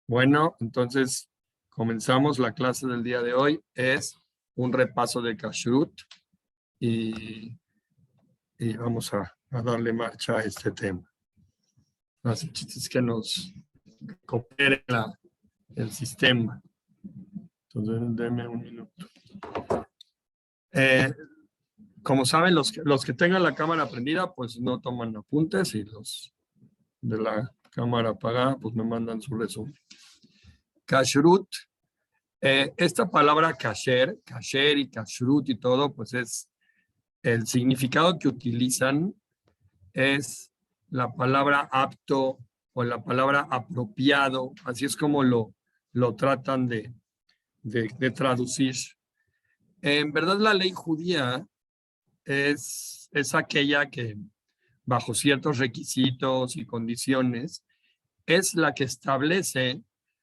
Bueno, entonces comenzamos la clase del día de hoy. Es un repaso de Kashrut y, y vamos a darle marcha a este tema. Así es que nos coopere el sistema. Entonces, denme un minuto. Como saben, los que tengan la cámara prendida, pues no toman apuntes, y los de la cámara apagada, pues me mandan su resumen. Kashrut. Esta palabra kasher y kashrut y todo, pues es el significado que utilizan es la palabra apto o la palabra apropiado, así es como lo tratan de traducir. En verdad, la ley judía es aquella que, bajo ciertos requisitos y condiciones, es la que establece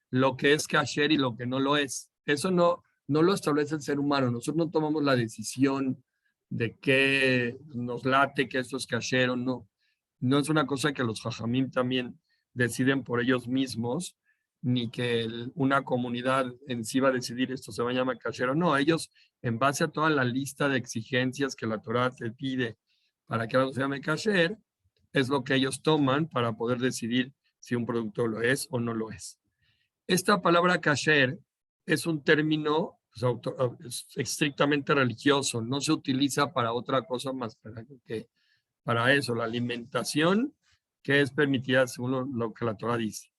lo que es kasher y lo que no lo es. Eso no lo establece el ser humano. Nosotros no tomamos la decisión de que nos late que esto es kasher o no. No es una cosa que los jajamim también deciden por ellos mismos, ni que una comunidad en sí va a decidir esto se va a llamar kasher o no. Ellos, en base a toda la lista de exigencias que la Torah te pide para que algo se llame kasher, es lo que ellos toman para poder decidir si un producto lo es o no lo es. Esta palabra kasher es un término estrictamente religioso, no se utiliza para otra cosa más que para eso, la alimentación que es permitida según lo que la Torah dice.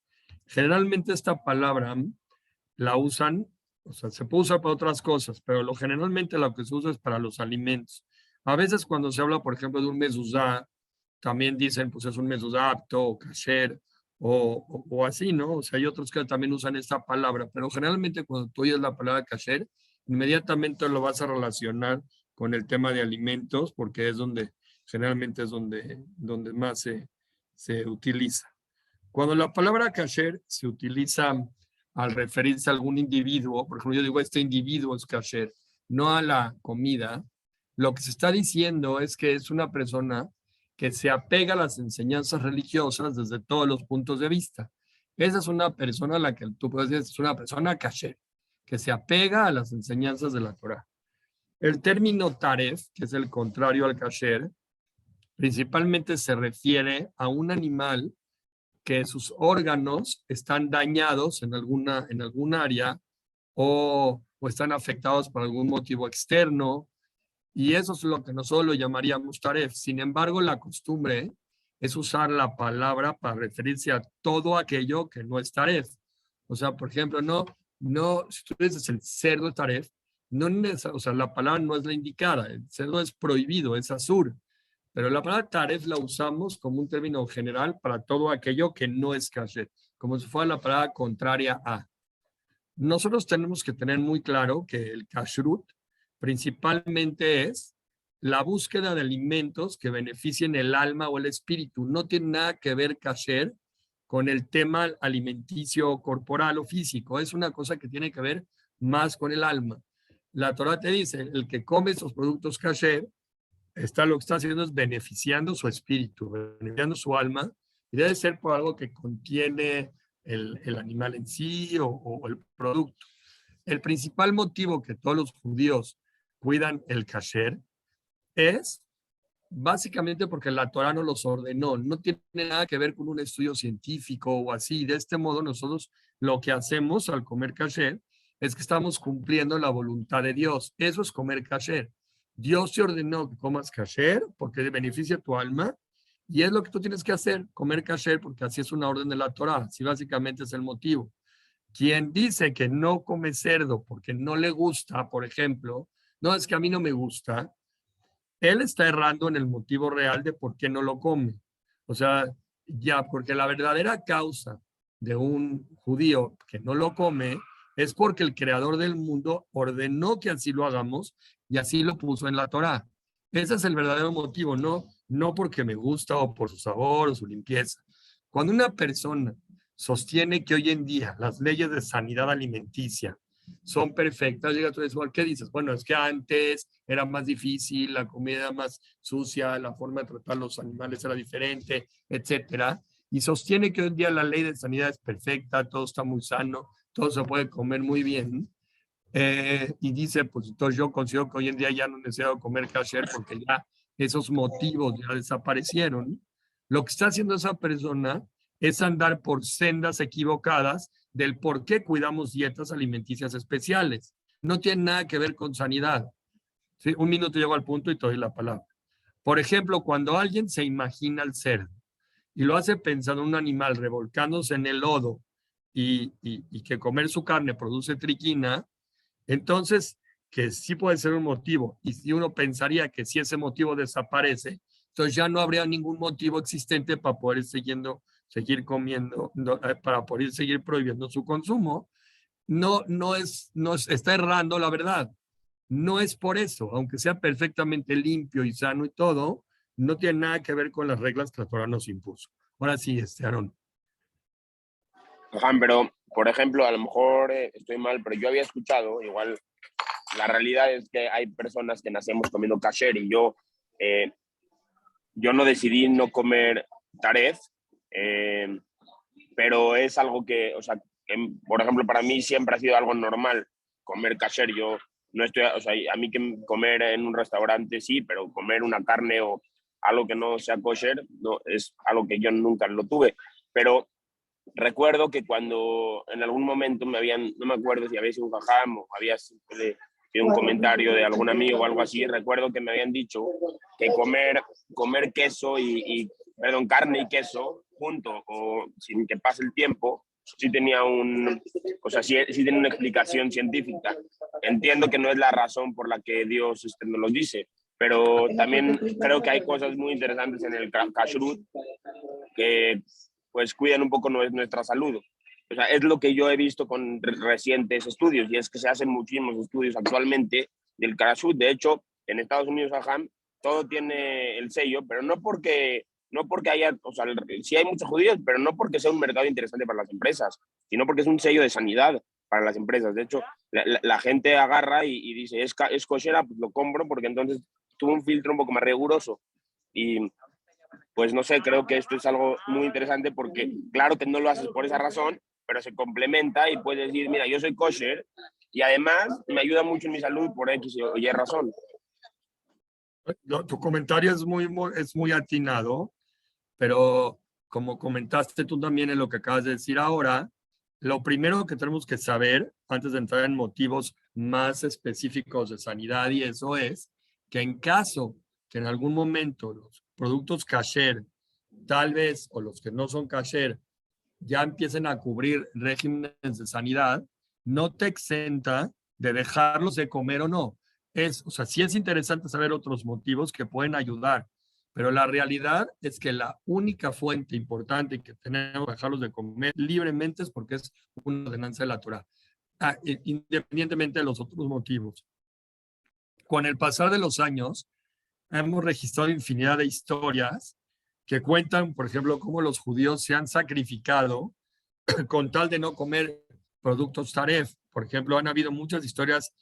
Generalmente esta palabra la usan, o sea, se puede usar para otras cosas, pero generalmente lo que se usa es para los alimentos. A veces cuando se habla, por ejemplo, de un mezuzá, también dicen, pues es un mezuzá apto o kasher o así, ¿no? O sea, hay otros que también usan esta palabra, pero generalmente cuando tú oyes la palabra kasher, inmediatamente lo vas a relacionar con el tema de alimentos, porque es generalmente es donde más se utiliza. Cuando la palabra kasher se utiliza al referirse a algún individuo, por ejemplo, yo digo, este individuo es kasher, no a la comida, lo que se está diciendo es que es una persona que se apega a las enseñanzas religiosas desde todos los puntos de vista. Esa es una persona a la que tú puedes decir, es una persona kasher, que se apega a las enseñanzas de la Torah. El término taref, que es el contrario al kasher, principalmente se refiere a un animal que sus órganos están dañados en algún área o están afectados por algún motivo externo, y eso es lo que nosotros lo llamaríamos taref. Sin embargo, la costumbre es usar la palabra para referirse a todo aquello que no es taref. O sea, por ejemplo, si tú dices el cerdo taref, no, o sea, la palabra no es la indicada. El cerdo es prohibido, es asur. Pero la palabra taref la usamos como un término general para todo aquello que no es kasher, como si fuera la palabra contraria a. Nosotros tenemos que tener muy claro que el kashrut principalmente es la búsqueda de alimentos que beneficien el alma o el espíritu. No tiene nada que ver kasher con el tema alimenticio corporal o físico. Es una cosa que tiene que ver más con el alma. La Torah te dice, el que come estos productos kasher, lo que está haciendo es beneficiando su espíritu, beneficiando su alma, y debe ser por algo que contiene el animal en sí o el producto. El principal motivo que todos los judíos cuidan el kasher es básicamente porque la Torah no los ordenó, no tiene nada que ver con un estudio científico o así. De este modo, nosotros lo que hacemos al comer kasher es que estamos cumpliendo la voluntad de Dios. Eso es comer kasher. Dios te ordenó que comas kasher porque beneficia tu alma, y es lo que tú tienes que hacer, comer kasher, porque así es una orden de la Torah. Así básicamente es el motivo. Quien dice que no come cerdo porque no le gusta, por ejemplo, no, es que a mí no me gusta, él está errando en el motivo real de por qué no lo come. O sea, ya, porque la verdadera causa de un judío que no lo come es porque el creador del mundo ordenó que así lo hagamos y así lo puso en la Torá. Ese es el verdadero motivo, no porque me gusta o por su sabor o su limpieza. Cuando una persona sostiene que hoy en día las leyes de sanidad alimenticia son perfectas, llega tú y dices, ¿qué dices? Bueno, es que antes era más difícil, la comida más sucia, la forma de tratar los animales era diferente, etcétera. y sostiene que hoy en día la ley de sanidad es perfecta, todo está muy sano, todo se puede comer muy bien. Y dice, pues entonces yo considero que hoy en día ya no necesito comer kasher porque ya esos motivos ya desaparecieron. Lo que está haciendo esa persona es andar por sendas equivocadas del por qué cuidamos dietas alimenticias especiales. No tiene nada que ver con sanidad. ¿Sí? Un minuto llego al punto y te doy la palabra. Por ejemplo, cuando alguien se imagina al cerdo y lo hace pensando en un animal revolcándose en el lodo y que comer su carne produce triquina, entonces, que sí puede ser un motivo, y si uno pensaría que si ese motivo desaparece, entonces ya no habría ningún motivo existente para poder seguir comiendo, para poder seguir prohibiendo su consumo. Está errando la verdad. No es por eso, aunque sea perfectamente limpio y sano y todo, no tiene nada que ver con las reglas que la Torah nos impuso. Ahora sí, Aarón. Ajá, pero, por ejemplo, a lo mejor estoy mal, pero yo había escuchado, igual, la realidad es que hay personas que nacemos comiendo kasher y yo no decidí no comer taref, pero es algo que, o sea, por ejemplo, para mí siempre ha sido algo normal comer kasher. Yo no estoy, o sea, a mí que comer en un restaurante sí, pero comer una carne o algo que no sea kosher no, es algo que yo nunca lo tuve. Pero recuerdo que cuando en algún momento no me acuerdo si había sido un jajam o había sido un comentario de algún amigo o algo así, recuerdo que me habían dicho que comer queso perdón, carne y queso junto o sin que pase el tiempo, sí tenía sí tiene una explicación científica. Entiendo que no es la razón por la que Dios nos lo dice, pero también creo que hay cosas muy interesantes en el kashrut que pues cuidan un poco nuestra salud. O sea, es lo que yo he visto con recientes estudios, y es que se hacen muchísimos estudios actualmente del kashrut. De hecho, en Estados Unidos, ajá, todo tiene el sello, pero no porque haya, o sea, sí hay muchos judíos, pero no porque sea un mercado interesante para las empresas, sino porque es un sello de sanidad para las empresas. De hecho, la gente agarra y dice, es kosher, pues lo compro porque entonces tuvo un filtro un poco más riguroso. Y pues no sé, creo que esto es algo muy interesante porque claro que no lo haces por esa razón, pero se complementa y puedes decir, mira, yo soy kosher y además me ayuda mucho en mi salud por X o Y razón. Tu comentario es muy atinado, pero como comentaste tú también en lo que acabas de decir ahora, lo primero que tenemos que saber antes de entrar en motivos más específicos de sanidad y eso es que en caso que en algún momento los productos kasher, tal vez, o los que no son kasher, ya empiecen a cubrir regímenes de sanidad, no te exenta de dejarlos de comer o no. O sea, sí es interesante saber otros motivos que pueden ayudar, pero la realidad es que la única fuente importante que tenemos que dejarlos de comer libremente es porque es una ordenanza de la Torah, independientemente de los otros motivos. Con el pasar de los años, hemos registrado infinidad de historias que cuentan, por ejemplo, cómo los judíos se han sacrificado con tal de no comer productos taref. Por ejemplo, han habido muchas historias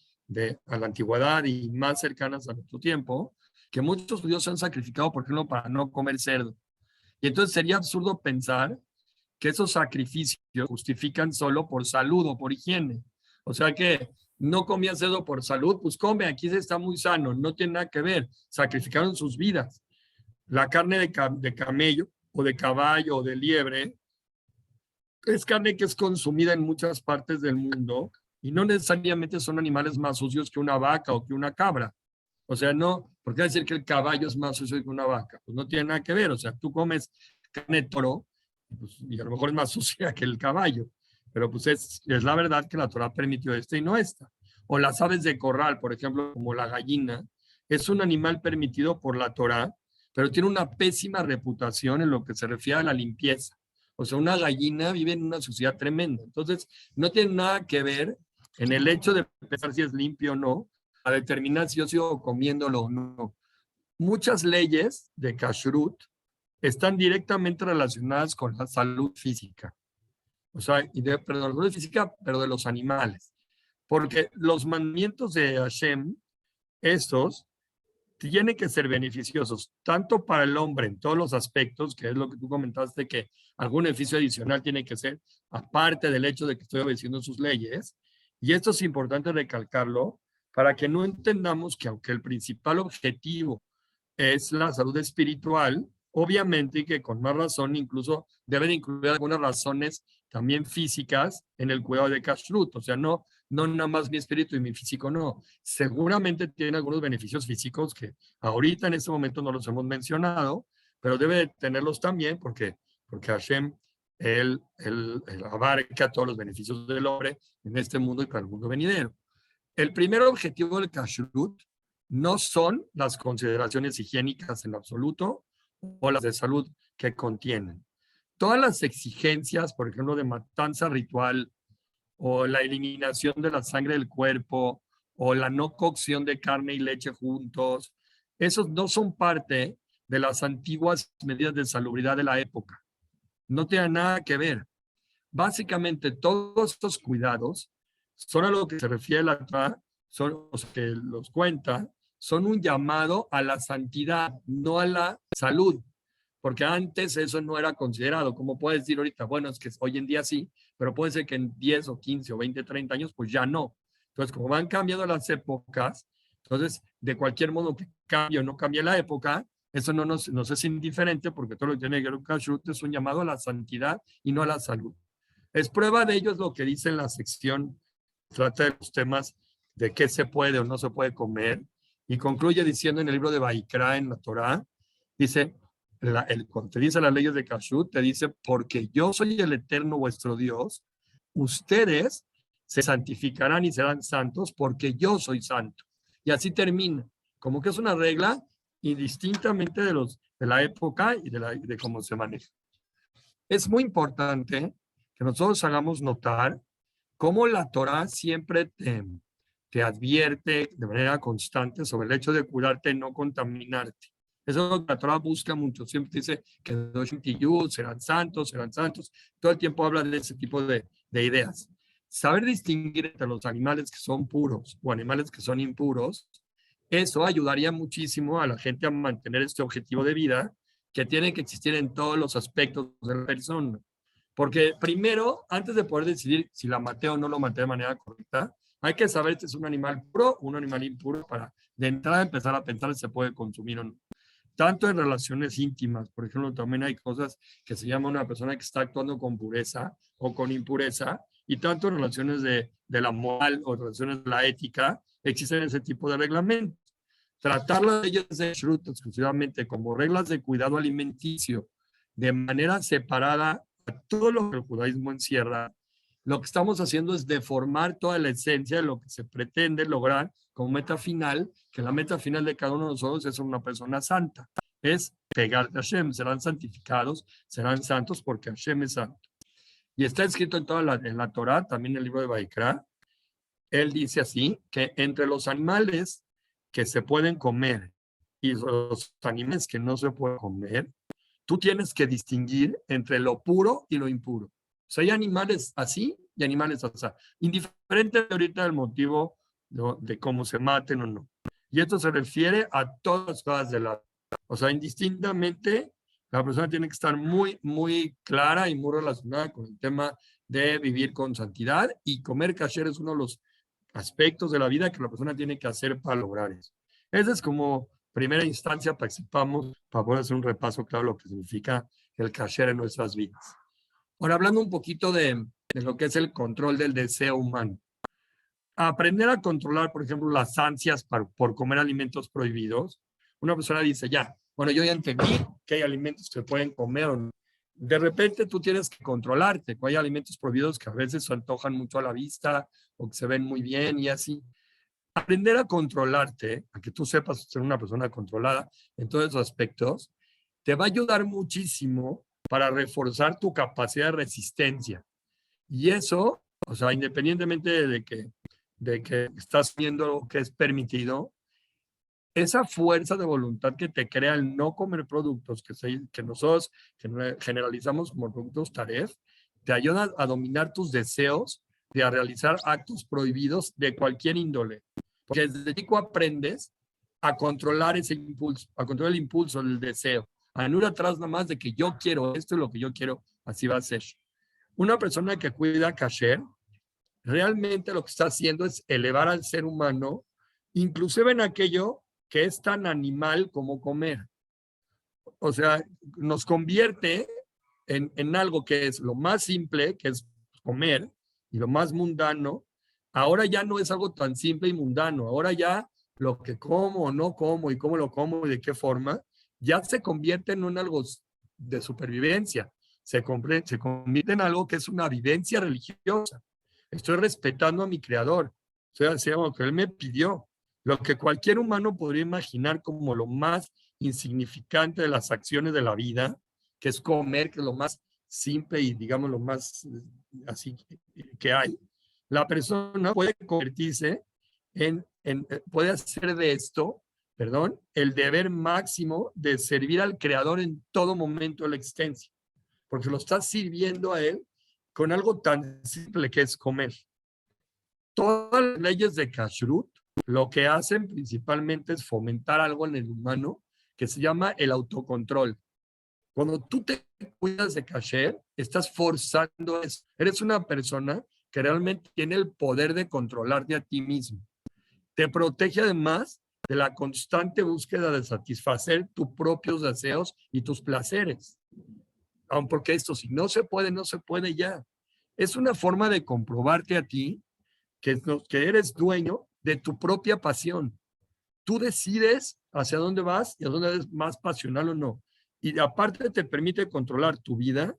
a la antigüedad y más cercanas a nuestro tiempo, que muchos judíos se han sacrificado, por ejemplo, para no comer cerdo. Y entonces sería absurdo pensar que esos sacrificios justifican solo por salud o por higiene. O sea que no comía cerdo por salud, pues come, aquí se está muy sano, no tiene nada que ver, sacrificaron sus vidas. La carne de camello o de caballo o de liebre es carne que es consumida en muchas partes del mundo y no necesariamente son animales más sucios que una vaca o que una cabra. O sea, no, ¿por qué decir que el caballo es más sucio que una vaca? Pues no tiene nada que ver. O sea, tú comes carne de toro pues, y a lo mejor es más sucia que el caballo. Pero pues es la verdad que la Torah permitió esta y no esta. O las aves de corral, por ejemplo, como la gallina, es un animal permitido por la Torah, pero tiene una pésima reputación en lo que se refiere a la limpieza. O sea, una gallina vive en una suciedad tremenda. Entonces, no tiene nada que ver en el hecho de pensar si es limpio o no, a determinar si yo sigo comiéndolo o no. Muchas leyes de kashrut están directamente relacionadas con la salud física. O sea, perdón, la salud física, pero de los animales. Porque los mandamientos de Hashem, estos, tienen que ser beneficiosos tanto para el hombre en todos los aspectos, que es lo que tú comentaste, que algún beneficio adicional tiene que ser, aparte del hecho de que estoy obedeciendo sus leyes. Y esto es importante recalcarlo para que no entendamos que aunque el principal objetivo es la salud espiritual, obviamente que con más razón incluso deben incluir algunas razones también físicas en el cuidado de Kashrut. O sea, no nada más mi espíritu y mi físico, no. Seguramente tiene algunos beneficios físicos que ahorita en este momento no los hemos mencionado, pero debe tenerlos también porque Hashem, él abarca todos los beneficios del hombre en este mundo y para el mundo venidero. El primer objetivo del Kashrut no son las consideraciones higiénicas en absoluto o las de salud que contienen. Todas las exigencias, por ejemplo, de matanza ritual o la eliminación de la sangre del cuerpo o la no cocción de carne y leche juntos, esos no son parte de las antiguas medidas de salubridad de la época. No tienen nada que ver. Básicamente, todos estos cuidados son a lo que se refiere la Torá, son los que los cuenta, son un llamado a la santidad, no a la salud, porque antes eso no era considerado. Como puedes decir ahorita, bueno, es que hoy en día sí, pero puede ser que en 10 o 15 o 20, 30 años, pues ya no. Entonces, como van cambiando las épocas, entonces, de cualquier modo que cambie o no cambie la época, eso no nos es indiferente, porque todo lo que tiene que ver con Kashrut es un llamado a la santidad y no a la salud. Es prueba de ello es lo que dice en la sección, trata de los temas de qué se puede o no se puede comer, y concluye diciendo en el libro de Vaikra, en la Torá, dice, cuando te dice las leyes de Kashrut, te dice, porque yo soy el eterno vuestro Dios, ustedes se santificarán y serán santos porque yo soy santo. Y así termina, como que es una regla indistintamente de la época y de cómo se maneja. Es muy importante que nosotros hagamos notar cómo la Torá siempre te advierte de manera constante sobre el hecho de curarte y no contaminarte. Eso es lo que la Torá busca mucho. Siempre dice que serán santos. Todo el tiempo habla de ese tipo de ideas. Saber distinguir entre los animales que son puros o animales que son impuros, eso ayudaría muchísimo a la gente a mantener este objetivo de vida que tiene que existir en todos los aspectos de la persona. Porque primero, antes de poder decidir si la maté o no lo maté de manera correcta, hay que saber si es un animal puro o un animal impuro para de entrada empezar a pensar si se puede consumir o no. Tanto en relaciones íntimas, por ejemplo, también hay cosas que se llama una persona que está actuando con pureza o con impureza, y tanto en relaciones de la moral o relaciones de la ética, existen ese tipo de reglamentos. Tratar las leyes de Kashrut exclusivamente como reglas de cuidado alimenticio de manera separada a todo lo que el judaísmo encierra, lo que estamos haciendo es deformar toda la esencia de lo que se pretende lograr como meta final, que la meta final de cada uno de nosotros es ser una persona santa, es pegarte a Hashem, serán santificados, serán santos porque Hashem es santo. Y está escrito en la Torá, también en el libro de Vaikra, él dice así, que entre los animales que se pueden comer y los animales que no se pueden comer, tú tienes que distinguir entre lo puro y lo impuro. O sea, hay animales así y animales así, indiferente ahorita del motivo de cómo se maten o no. Y esto se refiere a todas las cosas de la... O sea, indistintamente, la persona tiene que estar muy, muy clara y muy relacionada con el tema de vivir con santidad, y comer kasher es uno de los aspectos de la vida que la persona tiene que hacer para lograr eso. Esa es como primera instancia para que sepamos, para poder hacer un repaso claro de lo que significa el kasher en nuestras vidas. Ahora, hablando un poquito de lo que es el control del deseo humano. Aprender a controlar, por ejemplo, las ansias por comer alimentos prohibidos. Una persona dice, ya, bueno, yo ya entendí que hay alimentos que se pueden comer o no. De repente tú tienes que controlarte, hay alimentos prohibidos que a veces se antojan mucho a la vista o que se ven muy bien y así. Aprender a controlarte, a que tú sepas ser una persona controlada en todos esos aspectos, te va a ayudar muchísimo para reforzar tu capacidad de resistencia. Y eso, o sea, independientemente de que estás viendo lo que es permitido, esa fuerza de voluntad que te crea el no comer productos que nosotros generalizamos como productos taref, te ayuda a dominar tus deseos de realizar actos prohibidos de cualquier índole. Porque desde chico aprendes a controlar ese impulso, a controlar el impulso, el deseo, a no ir atrás nada más de que yo quiero esto y lo que yo quiero, así va a ser. Una persona que cuida kasher, realmente lo que está haciendo es elevar al ser humano, inclusive en aquello que es tan animal como comer. O sea, nos convierte en algo que es lo más simple, que es comer, y lo más mundano. Ahora ya no es algo tan simple y mundano. Ahora ya lo que como o no como y cómo lo como y de qué forma, ya se convierte en algo de supervivencia. Se convierte en algo que es una vivencia religiosa. Estoy respetando a mi creador. O sea, haciendo lo que él me pidió. Lo que cualquier humano podría imaginar como lo más insignificante de las acciones de la vida, que es comer, que es lo más simple y digamos lo más así que hay. La persona puede convertirse puede hacer de esto, perdón, el deber máximo de servir al creador en todo momento de la existencia, porque lo está sirviendo a él con algo tan simple que es comer. Todas las leyes de Kashrut lo que hacen principalmente es fomentar algo en el humano que se llama el autocontrol. Cuando tú te cuidas de kasher, estás forzando eso. Eres una persona que realmente tiene el poder de controlarte a ti mismo. Te protege además de la constante búsqueda de satisfacer tus propios deseos y tus placeres. Aun porque esto, si no se puede, no se puede ya. Es una forma de comprobarte a ti que eres dueño de tu propia pasión. Tú decides hacia dónde vas y a dónde eres más pasional o no. Y aparte te permite controlar tu vida,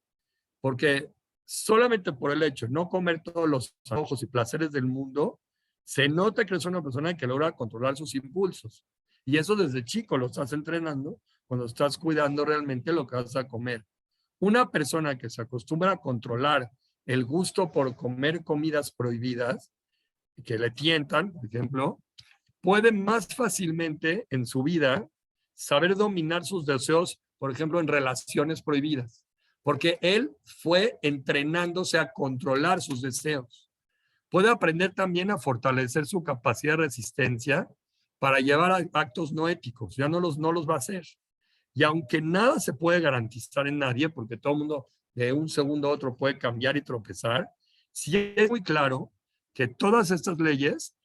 porque solamente por el hecho de no comer todos los antojos y placeres del mundo, se nota que eres una persona que logra controlar sus impulsos. Y eso desde chico lo estás entrenando cuando estás cuidando realmente lo que vas a comer. Una persona que se acostumbra a controlar el gusto por comer comidas prohibidas, que le tientan, por ejemplo, puede más fácilmente en su vida saber dominar sus deseos, por ejemplo, en relaciones prohibidas, porque él fue entrenándose a controlar sus deseos. Puede aprender también a fortalecer su capacidad de resistencia para llevar a actos no éticos, ya no los va a hacer. Y aunque nada se puede garantizar en nadie, porque todo el mundo de un segundo a otro puede cambiar y tropezar, sí es muy claro que todas estas leyes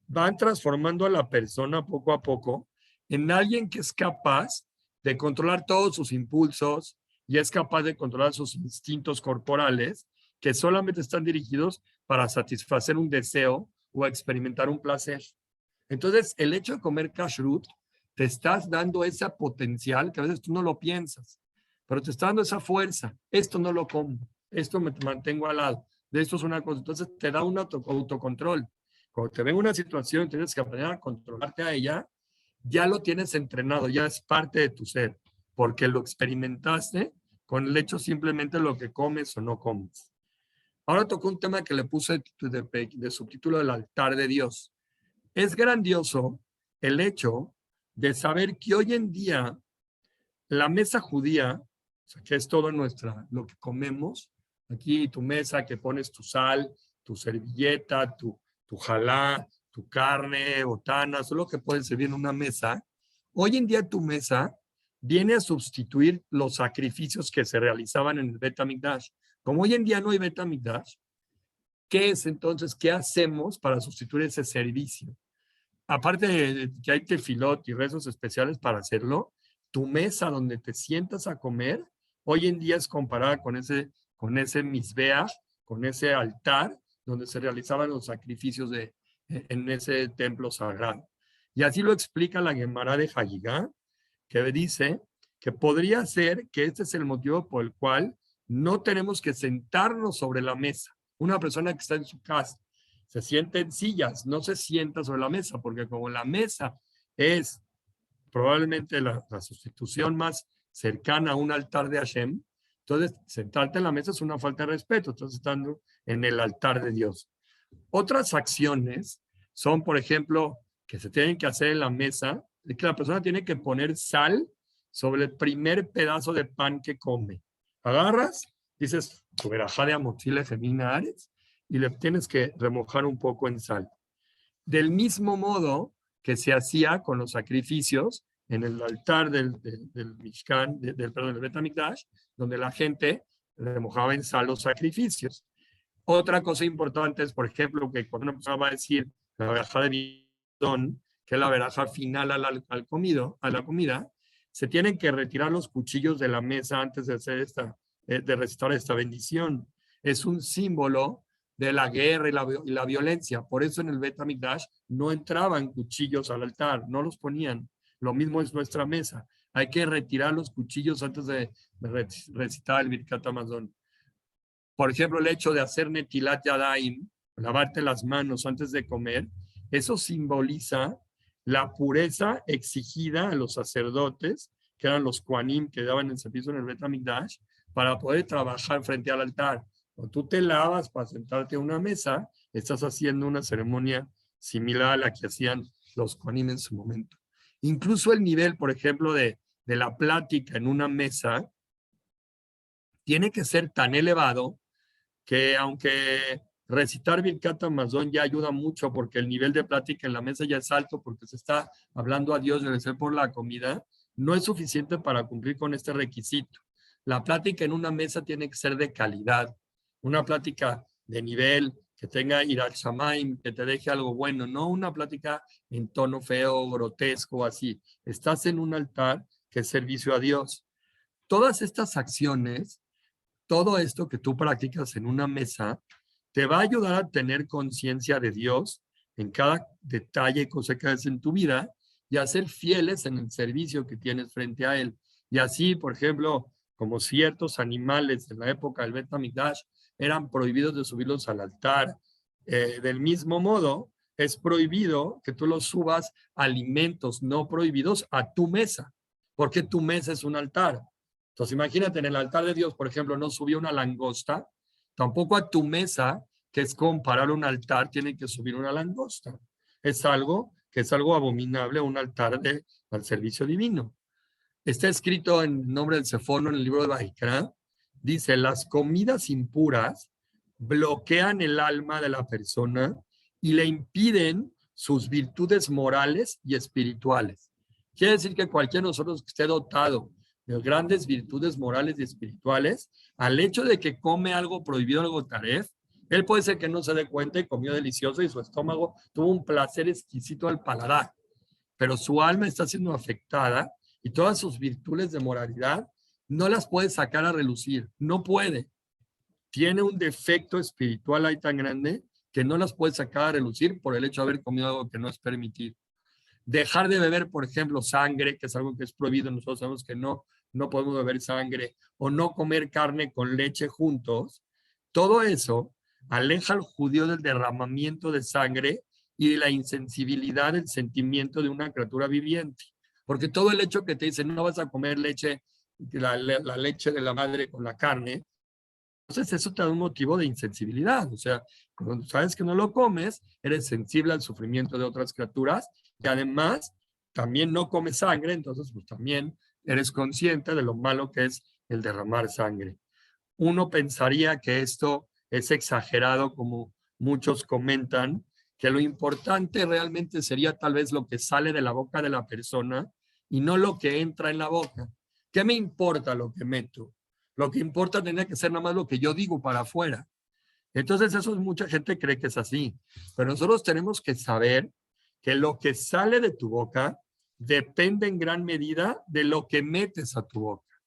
van transformando a la persona poco a poco en alguien que es capaz de controlar todos sus impulsos y es capaz de controlar sus instintos corporales que solamente están dirigidos para satisfacer un deseo o experimentar un placer. Entonces, el hecho de comer kashrut te estás dando ese potencial que a veces tú no lo piensas, pero te está dando esa fuerza. Esto no lo como, esto me mantengo al lado, de esto es una cosa. Entonces, te da un autocontrol. Cuando te ven una situación y tienes que aprender a controlarte a ella, ya lo tienes entrenado, ya es parte de tu ser, porque lo experimentaste con el hecho simplemente de lo que comes o no comes. Ahora tocó un tema que le puse de subtítulo del altar de Dios. Es grandioso el hecho de saber que hoy en día la mesa judía, o sea, que es todo lo que comemos, aquí tu mesa que pones tu sal, tu servilleta, tu jalá, tu carne, botanas, todo lo que puede servir en una mesa. Hoy en día tu mesa viene a sustituir los sacrificios que se realizaban en el Bet HaMikdash. Como hoy en día no hay Bet HaMikdash, ¿qué es entonces? ¿Qué hacemos para sustituir ese servicio? Aparte de que hay tefilot y rezos especiales para hacerlo, tu mesa donde te sientas a comer, hoy en día es comparada con ese misbeach, con ese altar donde se realizaban los sacrificios en ese templo sagrado. Y así lo explica la Gemara de Hagigá, que dice que podría ser que este es el motivo por el cual no tenemos que sentarnos sobre la mesa. Una persona que está en su casa se sienta en sillas, no se sienta sobre la mesa, porque como la mesa es probablemente la sustitución más cercana a un altar de Hashem, entonces sentarte en la mesa es una falta de respeto, estás estando en el altar de Dios. Otras acciones son, por ejemplo, que se tienen que hacer en la mesa, de que la persona tiene que poner sal sobre el primer pedazo de pan que come. Agarras, dices, tu verajá de amotzile femina ares, y le tienes que remojar un poco en sal. Del mismo modo que se hacía con los sacrificios en el altar del Mishkan, perdón, del Bet HaMikdash, donde la gente remojaba en sal los sacrificios. Otra cosa importante es, por ejemplo, que cuando uno empezaba a decir la verajá de Bizón, que es la verajá final a la comida, se tienen que retirar los cuchillos de la mesa antes de hacer de recitar esta bendición. Es un símbolo de la guerra y la violencia. Por eso en el Bet HaMikdash no entraban cuchillos al altar, no los ponían. Lo mismo es nuestra mesa. Hay que retirar los cuchillos antes de recitar el Birkat Hamazon. Por ejemplo, el hecho de hacer Netilat Yadayim, lavarte las manos antes de comer, eso simboliza la pureza exigida a los sacerdotes, que eran los Kohanim que daban el servicio en el Bet HaMikdash, para poder trabajar frente al altar. Cuando tú te lavas para sentarte a una mesa, estás haciendo una ceremonia similar a la que hacían los Kohanim en su momento. Incluso el nivel, por ejemplo, de la plática en una mesa tiene que ser tan elevado que aunque recitar Birkat Hamazon ya ayuda mucho porque el nivel de plática en la mesa ya es alto porque se está hablando a Dios, debe ser por la comida, no es suficiente para cumplir con este requisito. La plática en una mesa tiene que ser de calidad, una plática de nivel, que tenga Irat Shamayim, que te deje algo bueno, no una plática en tono feo, grotesco, así. Estás en un altar que es servicio a Dios. Todas estas acciones, todo esto que tú practicas en una mesa, te va a ayudar a tener conciencia de Dios en cada detalle y cosa que haces en tu vida y a ser fieles en el servicio que tienes frente a Él. Y así, por ejemplo, como ciertos animales en la época del Bet HaMikdash eran prohibidos de subirlos al altar, del mismo modo, es prohibido que tú los subas alimentos no prohibidos a tu mesa, porque tu mesa es un altar. Entonces, imagínate, en el altar de Dios, por ejemplo, no subía una langosta, tampoco a tu mesa, que es comparar un altar, tiene que subir una langosta. Es algo que es algo abominable, un altar al servicio divino. Está escrito en nombre del Seforno en el libro de Vajikra, dice, las comidas impuras bloquean el alma de la persona y le impiden sus virtudes morales y espirituales. Quiere decir que cualquiera de nosotros que esté dotado de grandes virtudes morales y espirituales, al hecho de que come algo prohibido, algo taref, él puede ser que no se dé cuenta y comió delicioso y su estómago tuvo un placer exquisito al paladar, pero su alma está siendo afectada y todas sus virtudes de moralidad no las puede sacar a relucir, no puede. Tiene un defecto espiritual ahí tan grande que no las puede sacar a relucir por el hecho de haber comido algo que no es permitido. Dejar de beber, por ejemplo, sangre, que es algo que es prohibido, nosotros sabemos que no podemos beber sangre, o no comer carne con leche juntos, todo eso aleja al judío del derramamiento de sangre y de la insensibilidad del sentimiento de una criatura viviente. Porque todo el hecho que te dicen no vas a comer leche, la leche de la madre con la carne, entonces eso te da un motivo de insensibilidad. O sea, cuando sabes que no lo comes, eres sensible al sufrimiento de otras criaturas y además también no comes sangre, entonces pues también eres consciente de lo malo que es el derramar sangre. Uno pensaría que esto es exagerado, como muchos comentan, que lo importante realmente sería tal vez lo que sale de la boca de la persona y no lo que entra en la boca. ¿Qué me importa lo que meto? Lo que importa tendría que ser nada más lo que yo digo para afuera. Entonces eso mucha gente cree que es así, pero nosotros tenemos que saber que lo que sale de tu boca depende en gran medida de lo que metes a tu boca.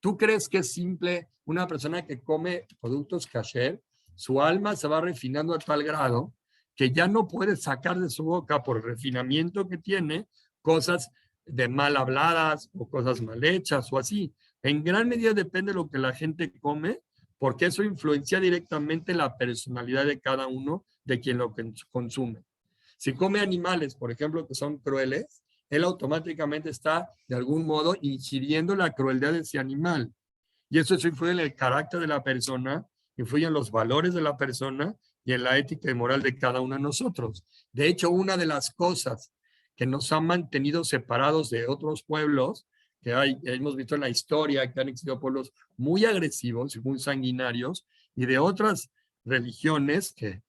¿Tú crees que es simple una persona que come productos kasher? Su alma se va refinando a tal grado que ya no puede sacar de su boca, por el refinamiento que tiene, cosas de mal habladas o cosas mal hechas o así. En gran medida depende de lo que la gente come, porque eso influencia directamente la personalidad de cada uno de quien lo consume. Si come animales, por ejemplo, que son crueles, él automáticamente está de algún modo incidiendo la crueldad de ese animal. Y eso influye en el carácter de la persona, influye en los valores de la persona y en la ética y moral de cada uno de nosotros. De hecho, una de las cosas que nos han mantenido separados de otros pueblos, que hemos visto en la historia, que han existido pueblos muy agresivos y muy sanguinarios, y de otras religiones que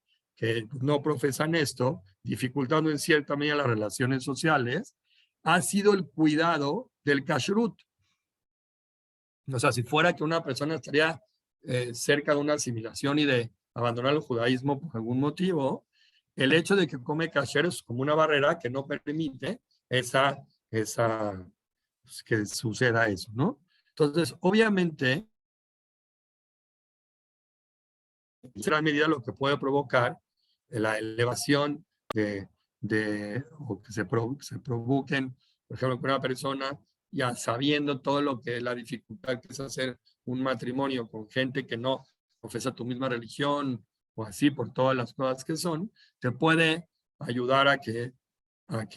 no profesan esto, dificultando en cierta medida las relaciones sociales, ha sido el cuidado del kashrut. O sea, si fuera que una persona estaría cerca de una asimilación y de abandonar el judaísmo por algún motivo, el hecho de que come kasher es como una barrera que no permite pues, que suceda eso, ¿no? Entonces, obviamente, en gran medida lo que puede provocar la elevación o que se provoquen, por ejemplo, que una persona ya sabiendo todo lo que la dificultad que es hacer un matrimonio con gente que no profesa tu misma religión o así por todas las cosas que son, te puede ayudar a que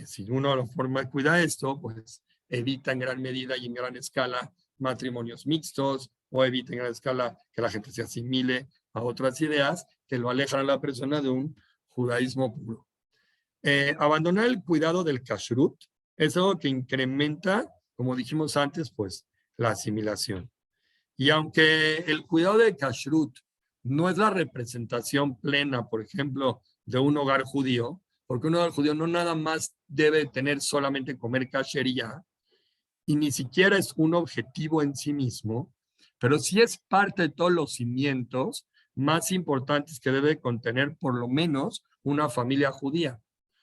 si uno de la forma cuida esto, pues evita en gran medida y en gran escala matrimonios mixtos o evita en gran escala que la gente se asimile a otras ideas que lo alejan a la persona de un judaísmo puro. Abandonar el cuidado del kashrut es algo que incrementa, como dijimos antes, pues la asimilación. Y aunque el cuidado del kashrut no es la representación plena, por ejemplo, de un hogar judío, porque un hogar judío no nada más debe tener solamente comer kasher y ya, y ni siquiera es un objetivo en sí mismo, pero sí es parte de todos los cimientos más importantes que debe contener por lo menos una familia judía.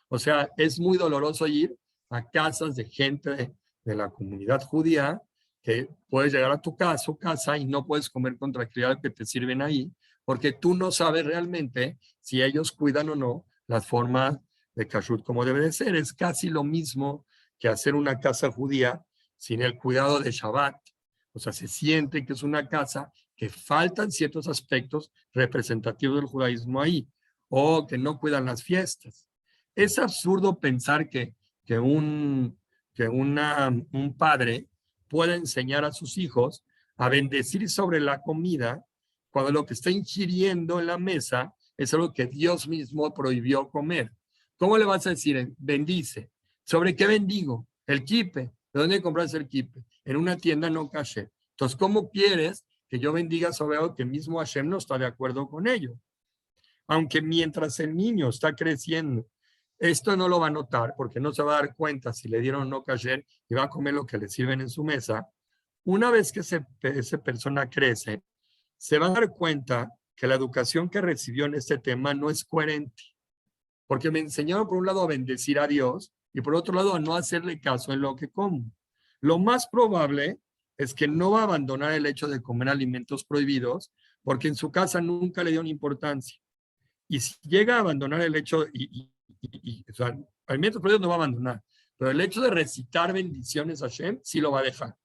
O sea, es muy doloroso ir a casas de gente de la comunidad judía que puedes llegar a tu casa y no puedes comer con tranquilidad que te sirven ahí, porque tú no sabes realmente si ellos cuidan o no las formas de kashrut como debe de ser. Es casi lo mismo que hacer una casa judía sin el cuidado de Shabbat. O sea, se siente que es una casa que faltan ciertos aspectos representativos del judaísmo ahí, o que no cuidan las fiestas. Es absurdo pensar que un padre pueda enseñar a sus hijos a bendecir sobre la comida cuando lo que está ingiriendo en la mesa es algo que Dios mismo prohibió comer. ¿Cómo le vas a decir, bendice? ¿Sobre qué bendigo? El kipe. ¿De dónde compras el kipe? En una tienda no kasher. Entonces, ¿cómo quieres que yo bendiga sobre algo que mismo Hashem no está de acuerdo con ello? Aunque mientras el niño está creciendo, esto no lo va a notar porque no se va a dar cuenta si le dieron no kasher y va a comer lo que le sirven en su mesa. Una vez que esa persona crece, se va a dar cuenta que la educación que recibió en este tema no es coherente. Porque me enseñaron por un lado a bendecir a Dios y por otro lado a no hacerle caso en lo que como. Lo más probable es que no va a abandonar el hecho de comer alimentos prohibidos porque en su casa nunca le dio una importancia. Y si llega a abandonar el hecho, o sea, alimentos prohibidos no va a abandonar, pero el hecho de recitar bendiciones a Hashem sí lo va a dejar.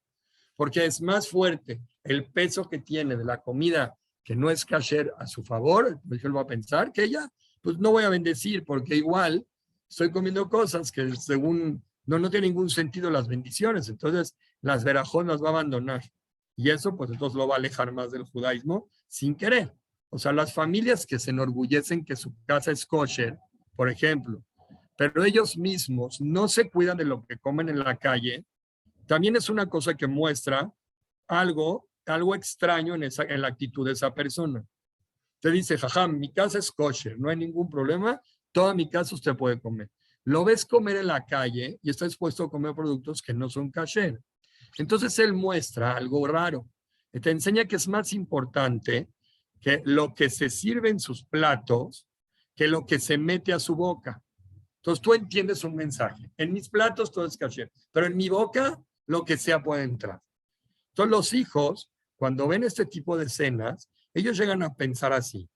Porque es más fuerte el peso que tiene de la comida que no es kasher a su favor, él va a pensar que ella, pues no voy a bendecir porque igual estoy comiendo cosas que según no tiene ningún sentido las bendiciones, entonces las verajot las va a abandonar. Y eso pues entonces lo va a alejar más del judaísmo sin querer. O sea, las familias que se enorgullecen que su casa es kosher, por ejemplo, pero ellos mismos no se cuidan de lo que comen en la calle, también es una cosa que muestra algo extraño en la actitud de esa persona. Te dice, jajam, mi casa es kosher, no hay ningún problema, toda mi casa usted puede comer. Lo ves comer en la calle y está dispuesto a comer productos que no son kasher. Entonces él muestra algo raro. Te enseña que es más importante que lo que se sirve en sus platos que lo que se mete a su boca. Entonces tú entiendes un mensaje. En mis platos todo es kasher, pero en mi boca lo que sea puede entrar. Entonces los hijos, cuando ven este tipo de escenas, ellos llegan a pensar así.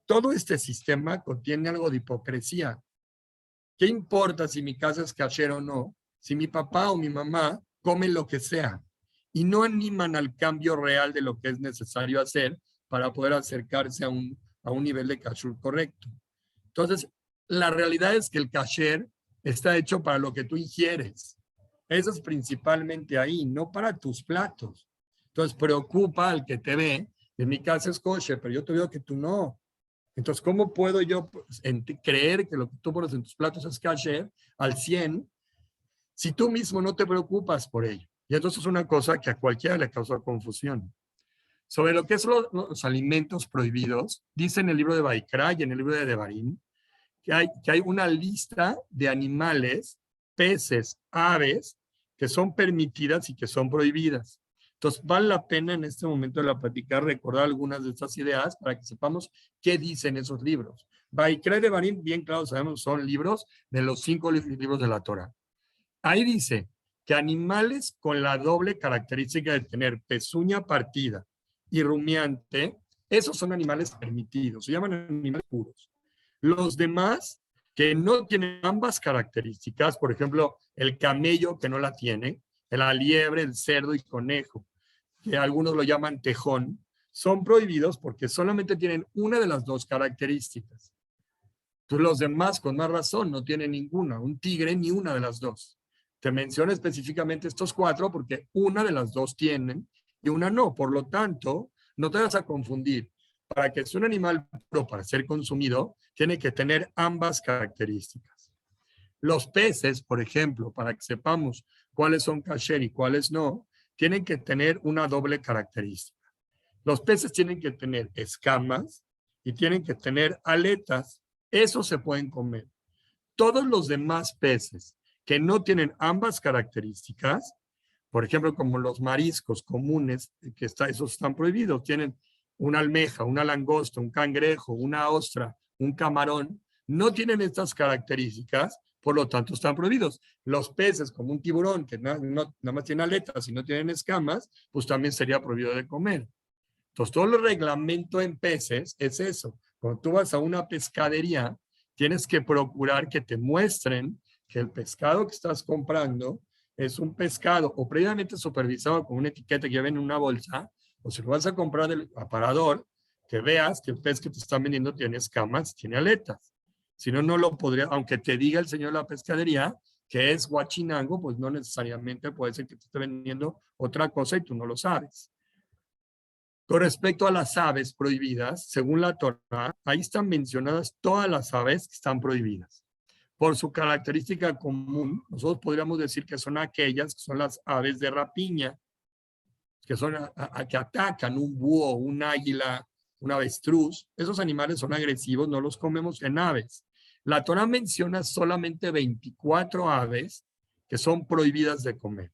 Todo este sistema contiene algo de hipocresía. ¿Qué importa si mi casa es kasher o no? Si mi papá o mi mamá comen lo que sea y no animan al cambio real de lo que es necesario hacer para poder acercarse a un nivel de kashrut correcto. Entonces, la realidad es que el kasher está hecho para lo que tú ingieres. Eso es principalmente ahí, no para tus platos. Entonces, preocupa al que te ve. En mi casa es kosher, pero yo te veo que tú no. Entonces, ¿cómo puedo yo creer que lo que tú pones en tus platos es kasher al 100 si tú mismo no te preocupas por ello? Y entonces es una cosa que a cualquiera le causa confusión. Sobre lo que son los alimentos prohibidos, dice en el libro de Baikra y en el libro de Devarim, que hay una lista de animales, peces, aves, que son permitidas y que son prohibidas. Entonces, vale la pena en este momento de la plática recordar algunas de estas ideas para que sepamos qué dicen esos libros. Vaikra de Barim, bien claro, sabemos, son libros de los 5 libros de la Torah. Ahí dice que animales con la doble característica de tener pezuña partida y rumiante, esos son animales permitidos, se llaman animales puros. Los demás que no tienen ambas características, por ejemplo, el camello que no la tiene, la liebre, el cerdo y conejo, que algunos lo llaman tejón, son prohibidos porque solamente tienen una de las dos características. Pues los demás, con más razón, no tienen ninguna, un tigre ni una de las dos. Te menciono específicamente estos 4 porque una de las dos tienen y una no. Por lo tanto, no te vas a confundir. Para que sea un animal puro para ser consumido, tiene que tener ambas características. Los peces, por ejemplo, para que sepamos cuáles son kasher y cuáles no, tienen que tener una doble característica. Los peces tienen que tener escamas y tienen que tener aletas. Esos se pueden comer. Todos los demás peces que no tienen ambas características, por ejemplo, como los mariscos comunes, esos están prohibidos, tienen una almeja, una langosta, un cangrejo, una ostra, un camarón, no tienen estas características, por lo tanto están prohibidos. Los peces, como un tiburón, que nada más tiene aletas y no tienen escamas, pues también sería prohibido de comer. Entonces, todo el reglamento en peces es eso. Cuando tú vas a una pescadería, tienes que procurar que te muestren que el pescado que estás comprando es un pescado o previamente supervisado con una etiqueta que ya viene en una bolsa, o si lo vas a comprar del aparador, que veas que el pez que te están vendiendo tiene escamas, tiene aletas. Si no, no lo podría, aunque te diga el señor de la pescadería que es guachinango, pues no necesariamente puede ser que te esté vendiendo otra cosa y tú no lo sabes. Con respecto a las aves prohibidas, según la Torá, ahí están mencionadas todas las aves que están prohibidas. Por su característica común, nosotros podríamos decir que son aquellas que son las aves de rapiña, que son que atacan un búho, un águila, un avestruz. Esos animales son agresivos, no los comemos en aves. La Torá menciona solamente 24 aves que son prohibidas de comer.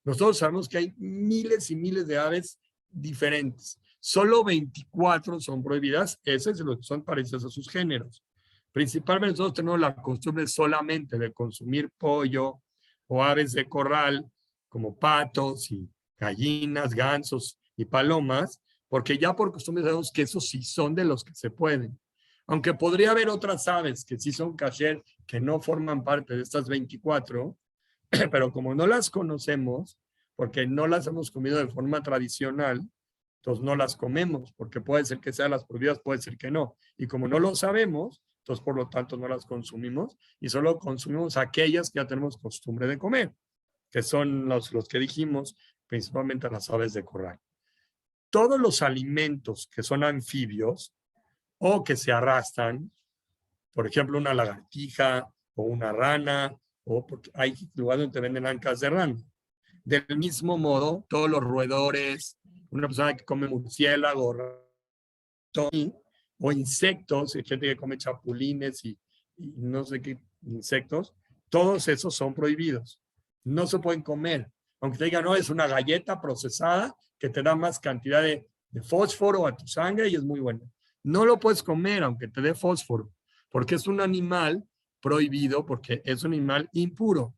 Nosotros sabemos que hay miles y miles de aves diferentes. Solo 24 son prohibidas, esas son parecidas a sus géneros. Principalmente nosotros tenemos la costumbre solamente de consumir pollo o aves de corral, como patos y gallinas, gansos y palomas, porque ya por costumbre sabemos que esos sí son de los que se pueden. Aunque podría haber otras aves que sí son kasher, que no forman parte de estas 24, pero como no las conocemos, porque no las hemos comido de forma tradicional, entonces no las comemos, porque puede ser que sean las prohibidas, puede ser que no. Y como no lo sabemos, entonces por lo tanto no las consumimos y solo consumimos aquellas que ya tenemos costumbre de comer, que son los que dijimos, principalmente las aves de corral. Todos los alimentos que son anfibios o que se arrastran, por ejemplo, una lagartija o una rana, o porque hay lugares donde venden ancas de rana. Del mismo modo, todos los roedores, una persona que come murciélago o insectos, hay gente que come chapulines y no sé qué insectos, todos esos son prohibidos. No se pueden comer. Aunque te digan, no, es una galleta procesada que te da más cantidad de fósforo a tu sangre y es muy buena. No lo puedes comer aunque te dé fósforo, porque es un animal prohibido, porque es un animal impuro.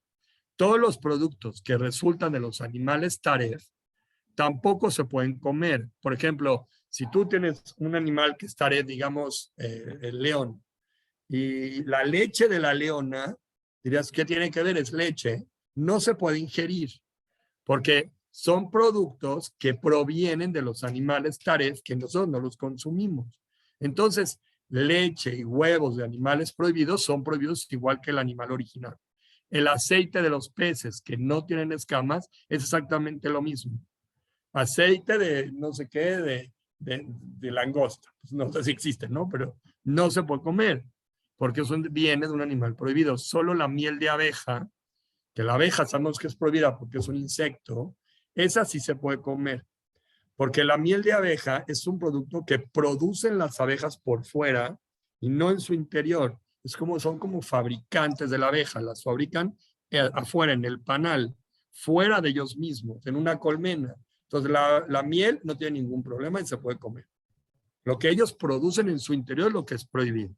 Todos los productos que resultan de los animales taref tampoco se pueden comer. Por ejemplo, si tú tienes un animal que es taref, digamos, el león, y la leche de la leona, dirías, ¿qué tiene que ver? Es leche. No se puede ingerir, porque son productos que provienen de los animales taref que nosotros no los consumimos. Entonces, leche y huevos de animales prohibidos son prohibidos igual que el animal original. El aceite de los peces que no tienen escamas es exactamente lo mismo. Aceite de no sé qué, de langosta. Pues no sé si existe, ¿no? Pero no se puede comer porque viene de un animal prohibido. Solo la miel de abeja, que la abeja sabemos que es prohibida porque es un insecto, esa sí se puede comer. Porque la miel de abeja es un producto que producen las abejas por fuera y no en su interior. son como fabricantes de la abeja, las fabrican afuera, en el panal, fuera de ellos mismos, en una colmena. Entonces la miel no tiene ningún problema y se puede comer. Lo que ellos producen en su interior es lo que es prohibido.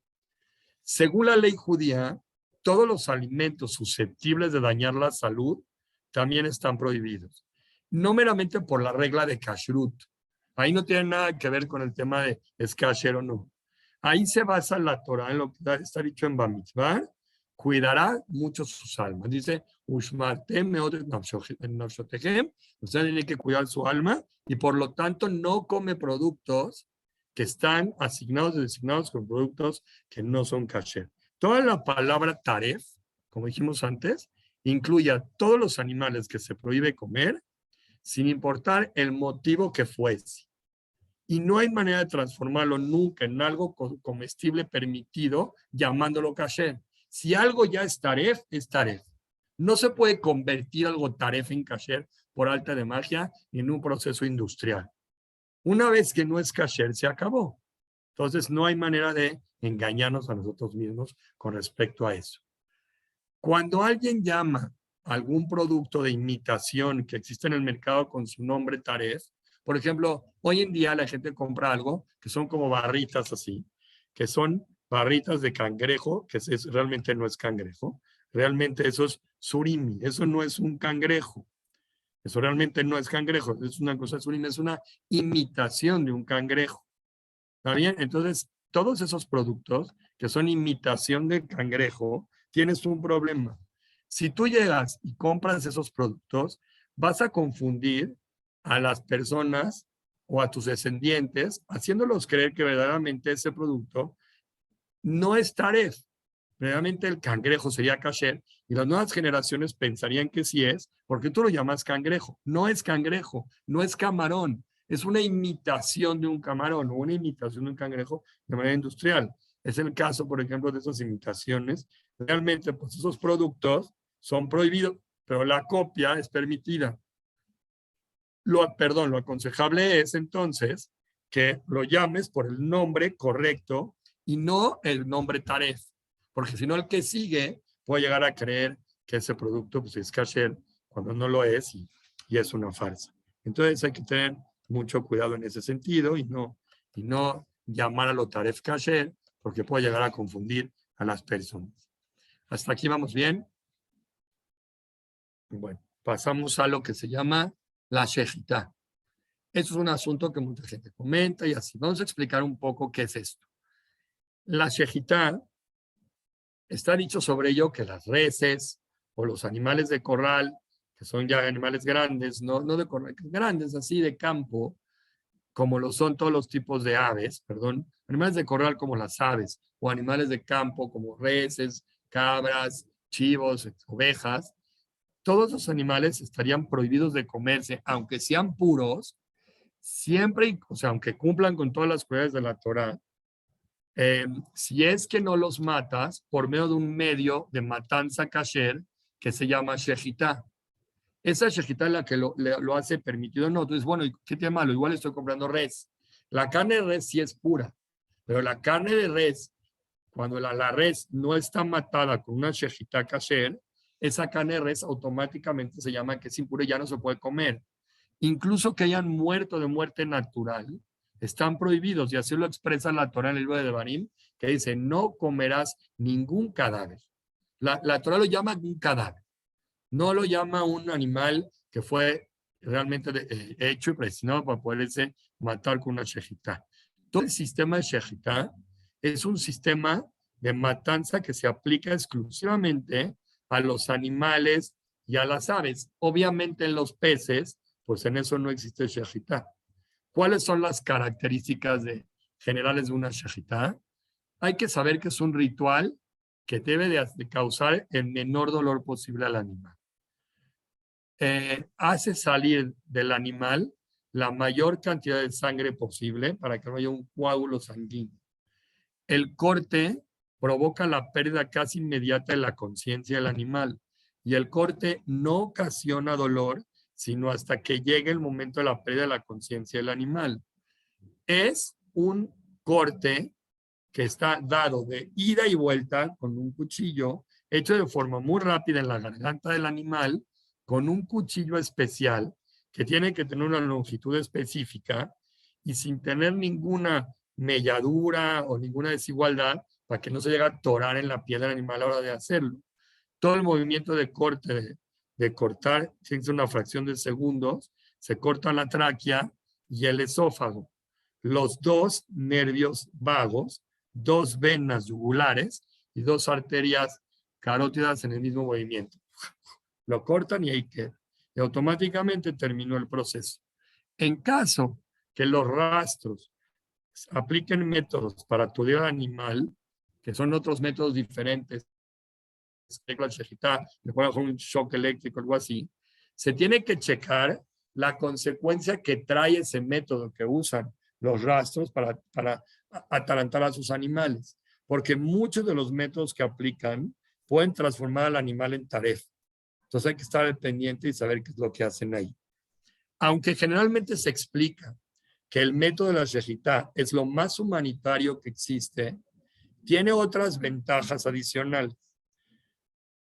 Según la ley judía, todos los alimentos susceptibles de dañar la salud también están prohibidos. No meramente por la regla de kashrut. Ahí no tiene nada que ver con el tema de es kasher o no. Ahí se basa la Torah, en lo que está dicho en Bamitzvah, cuidará mucho sus almas. Dice, Ushmartem nafshotehem, usted tiene que cuidar su alma y por lo tanto no come productos que están asignados y designados con productos que no son kasher. Toda la palabra taref, como dijimos antes, incluye a todos los animales que se prohíbe comer, sin importar el motivo que fuese. Y no hay manera de transformarlo nunca en algo comestible permitido llamándolo kasher. Si algo ya es taref, es taref. No se puede convertir algo taref en kasher por arte de magia en un proceso industrial. Una vez que no es kasher, se acabó. Entonces no hay manera de engañarnos a nosotros mismos con respecto a eso. Cuando alguien llama algún producto de imitación que existe en el mercado con su nombre taref, por ejemplo, hoy en día la gente compra algo que son como barritas así, que son barritas de cangrejo, que realmente no es cangrejo, realmente eso es surimi, eso no es un cangrejo, eso realmente no es cangrejo, es una cosa surimi, es una imitación de un cangrejo. ¿Está bien? Entonces, todos esos productos que son imitación de cangrejo, tienes un problema. Si tú llegas y compras esos productos, vas a confundir a las personas o a tus descendientes, haciéndolos creer que verdaderamente ese producto no es taref. Realmente el cangrejo sería kasher y las nuevas generaciones pensarían que sí es, porque tú lo llamas cangrejo. No es cangrejo, no es camarón. Es una imitación de un camarón o una imitación de un cangrejo de manera industrial. Es el caso, por ejemplo, de esas imitaciones. Realmente, pues esos productos son prohibidos, pero la copia es permitida. Lo aconsejable es entonces que lo llames por el nombre correcto y no el nombre taref, porque si no el que sigue puede llegar a creer que ese producto pues, es kasher cuando no lo es y es una farsa. Entonces hay que tener mucho cuidado en ese sentido y no llamar a lo taref kasher porque puede llegar a confundir a las personas. ¿Hasta aquí vamos bien? Bueno, pasamos a lo que se llama la shejitá. Eso es un asunto que mucha gente comenta y así. Vamos a explicar un poco qué es esto. La shejitá, está dicho sobre ello que las reses o los animales de corral, que son ya animales grandes, no de corral, grandes así de campo, como lo son todos los tipos de aves, animales de corral como las aves, o animales de campo como reses, cabras, chivos, ovejas, todos los animales estarían prohibidos de comerse, aunque sean puros, siempre, o sea, aunque cumplan con todas las cualidades de la Torah, si es que no los matas por medio de un medio de matanza kasher que se llama shejitá. Esa shejitá es la que lo hace permitido. No, entonces, bueno, ¿qué tiene malo? Igual estoy comprando res. La carne de res sí es pura, pero la carne de res, cuando la res no está matada con una shejitá kasher, esa carne de res automáticamente se llama que es impura y ya no se puede comer. Incluso que hayan muerto de muerte natural, están prohibidos, y así lo expresa la Torah en el libro de Devarim, que dice, no comerás ningún cadáver. La Torah lo llama un cadáver, no lo llama un animal que fue realmente hecho y predestinado para poderse matar con una shejitá. Todo el sistema de shejitá es un sistema de matanza que se aplica exclusivamente a los animales y a las aves. Obviamente en los peces, pues en eso no existe shejitá. ¿Cuáles son las características generales de una shejitá? Hay que saber que es un ritual que debe de causar el menor dolor posible al animal. Hace salir del animal la mayor cantidad de sangre posible para que no haya un coágulo sanguíneo. El corte provoca la pérdida casi inmediata de la conciencia del animal y el corte no ocasiona dolor sino hasta que llegue el momento de la pérdida de la conciencia del animal. Es un corte que está dado de ida y vuelta con un cuchillo, hecho de forma muy rápida en la garganta del animal, con un cuchillo especial que tiene que tener una longitud específica y sin tener ninguna melladura o ninguna desigualdad para que no se llegue a atorar en la piel del animal a la hora de hacerlo. Todo el movimiento de corte, de cortar, tiene que ser una fracción de segundos, se corta la tráquea y el esófago. Los dos nervios vagos, dos venas yugulares y dos arterias carótidas en el mismo movimiento. Lo cortan y ahí queda. Y automáticamente terminó el proceso. En caso que los rastros apliquen métodos para aturdir al animal, que son otros métodos diferentes, le pueden hacer un shock eléctrico, algo así, se tiene que checar la consecuencia que trae ese método que usan los rastros para atarantar a sus animales, porque muchos de los métodos que aplican pueden transformar al animal en taref. Entonces hay que estar al pendiente y saber qué es lo que hacen ahí. Aunque generalmente se explica que el método de la shejitá es lo más humanitario que existe, tiene otras ventajas adicionales.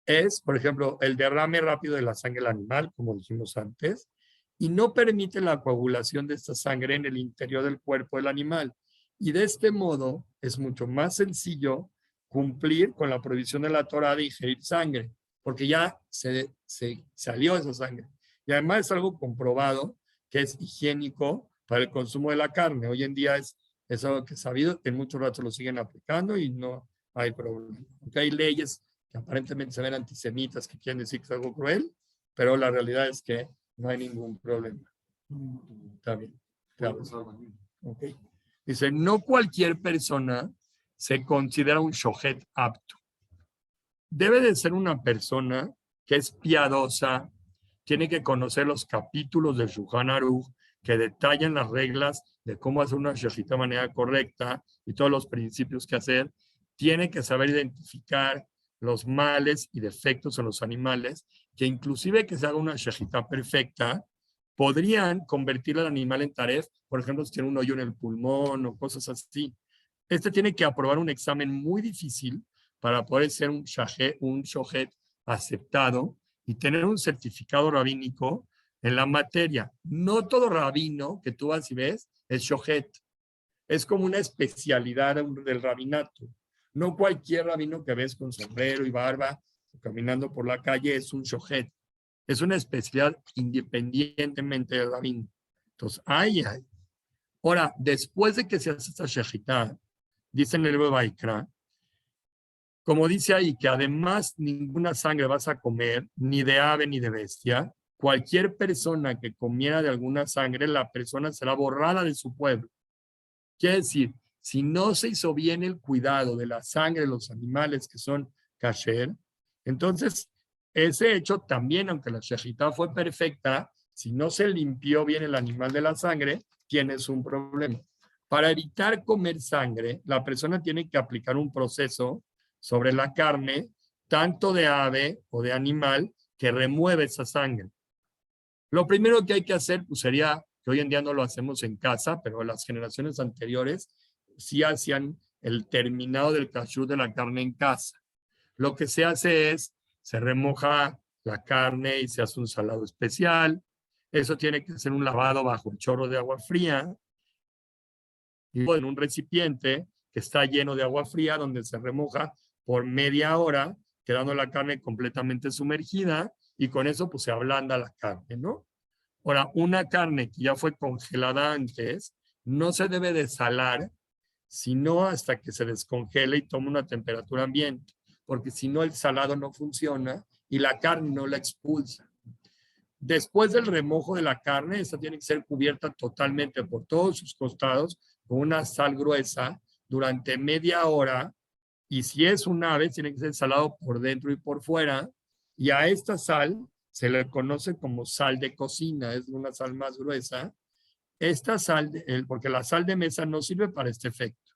Es, por ejemplo, el derrame rápido de la sangre del animal, como dijimos antes, y no permite la coagulación de esta sangre en el interior del cuerpo del animal. Y de este modo es mucho más sencillo cumplir con la prohibición de la Torá de ingerir sangre, porque ya se salió esa sangre. Y además es algo comprobado que es higiénico para el consumo de la carne. Hoy en día es algo que es sabido, en muchos ratos lo siguen aplicando y no hay problema. Aunque hay leyes que aparentemente se ven antisemitas, que quieren decir que es algo cruel, pero la realidad es que no hay ningún problema. Está bien. Claro. Okay. Dice, no cualquier persona se considera un shohet apto. Debe de ser una persona que es piadosa, tiene que conocer los capítulos del Shulchan Aruch que detallan las reglas de cómo hacer una shejitá de manera correcta y todos los principios que hacer. Tiene que saber identificar los males y defectos en los animales, que inclusive que se haga una shejitá perfecta, podrían convertir al animal en taref, por ejemplo, si tiene un hoyo en el pulmón o cosas así. Este tiene que aprobar un examen muy difícil para poder ser un shohet aceptado y tener un certificado rabínico en la materia. No todo rabino que tú vas y ves es shohet. Es como una especialidad del rabinato. No cualquier rabino que ves con sombrero y barba caminando por la calle es un shohet. Es una especialidad independientemente del rabino. Entonces, ay. Ahora, después de que se hace esta shejitá, dice en el libro de Baikra, como dice ahí, que además ninguna sangre vas a comer, ni de ave ni de bestia, cualquier persona que comiera de alguna sangre, la persona será borrada de su pueblo. Quiere decir, si no se hizo bien el cuidado de la sangre de los animales que son kasher, entonces ese hecho también, aunque la shejitá fue perfecta, si no se limpió bien el animal de la sangre, tienes un problema. Para evitar comer sangre, la persona tiene que aplicar un proceso sobre la carne, tanto de ave o de animal, que remueve esa sangre. Lo primero que hay que hacer pues, sería, que hoy en día no lo hacemos en casa, pero las generaciones anteriores sí hacían el terminado del kashrut de la carne en casa. Lo que se hace es, se remoja la carne y se hace un salado especial. Eso tiene que ser un lavado bajo un chorro de agua fría y en un recipiente que está lleno de agua fría donde se remoja por media hora, quedando la carne completamente sumergida y con eso pues se ablanda la carne, ¿no? Ahora, una carne que ya fue congelada antes no se debe de salar sino hasta que se descongele y tome una temperatura ambiente, porque si no el salado no funciona y la carne no la expulsa. Después del remojo de la carne, esta tiene que ser cubierta totalmente por todos sus costados con una sal gruesa durante media hora y si es un ave, tiene que ser salado por dentro y por fuera y a esta sal se le conoce como sal de cocina, es una sal más gruesa. Esta sal, porque la sal de mesa no sirve para este efecto,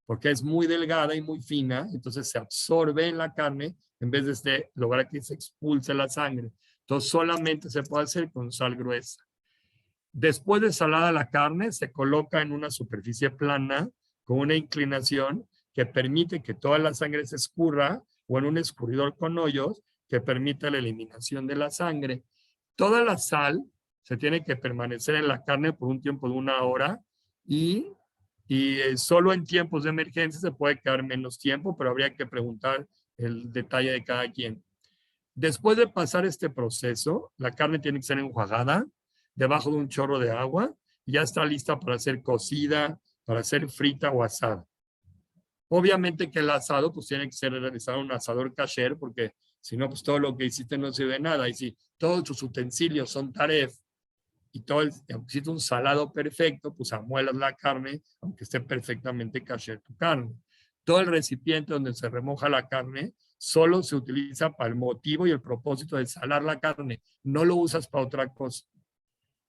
porque es muy delgada y muy fina, entonces se absorbe en la carne en vez de lograr que se expulse la sangre. Entonces solamente se puede hacer con sal gruesa. Después de salada la carne, se coloca en una superficie plana con una inclinación que permite que toda la sangre se escurra, o en un escurridor con hoyos que permite la eliminación de la sangre. Toda la sal se tiene que permanecer en la carne por un tiempo de 1 hora y solo en tiempos de emergencia se puede quedar menos tiempo, pero habría que preguntar el detalle de cada quien. Después de pasar este proceso, la carne tiene que ser enjuagada debajo de un chorro de agua y ya está lista para ser cocida, para ser frita o asada. Obviamente que el asado pues tiene que ser realizado en un asador kasher, porque si no, pues todo lo que hiciste no sirve de nada. Y si todos tus utensilios son taref y todo hiciste un salado perfecto, pues amuelas la carne, aunque esté perfectamente kasher tu carne. Todo el recipiente donde se remoja la carne solo se utiliza para el motivo y el propósito de salar la carne. No lo usas para otra cosa.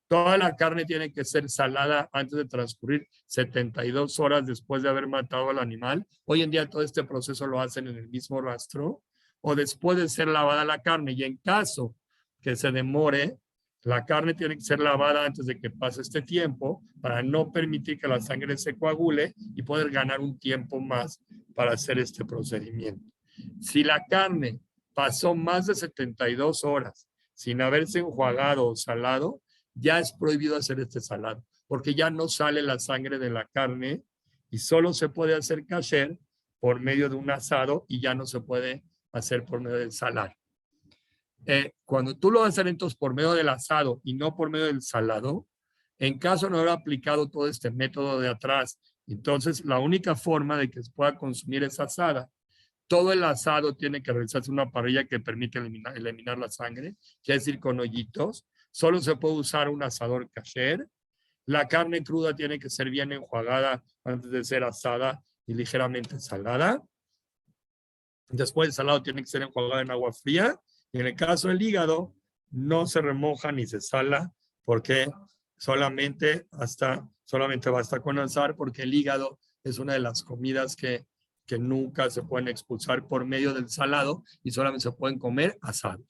Toda la carne tiene que ser salada antes de transcurrir 72 horas después de haber matado al animal. Hoy en día todo este proceso lo hacen en el mismo rastro o después de ser lavada la carne. Y en caso que se demore, la carne tiene que ser lavada antes de que pase este tiempo para no permitir que la sangre se coagule y poder ganar un tiempo más para hacer este procedimiento. Si la carne pasó más de 72 horas sin haberse enjuagado o salado, ya es prohibido hacer este salado, porque ya no sale la sangre de la carne y solo se puede hacer kasher por medio de un asado y ya no se puede hacer por medio del salar. Cuando tú lo vas a hacer entonces por medio del asado y no por medio del salado, en caso no haber aplicado todo este método de atrás, entonces la única forma de que se pueda consumir es asada. Todo el asado tiene que realizarse en una parrilla que permite eliminar la sangre, quiere decir con hoyitos. Solo se puede usar un asador kasher. La carne cruda tiene que ser bien enjuagada antes de ser asada y ligeramente salada. Después el salado tiene que ser enjuagado en agua fría. Y en el caso del hígado, no se remoja ni se sala porque solamente basta con azar, porque el hígado es una de las comidas que nunca se pueden expulsar por medio del salado y solamente se pueden comer asados.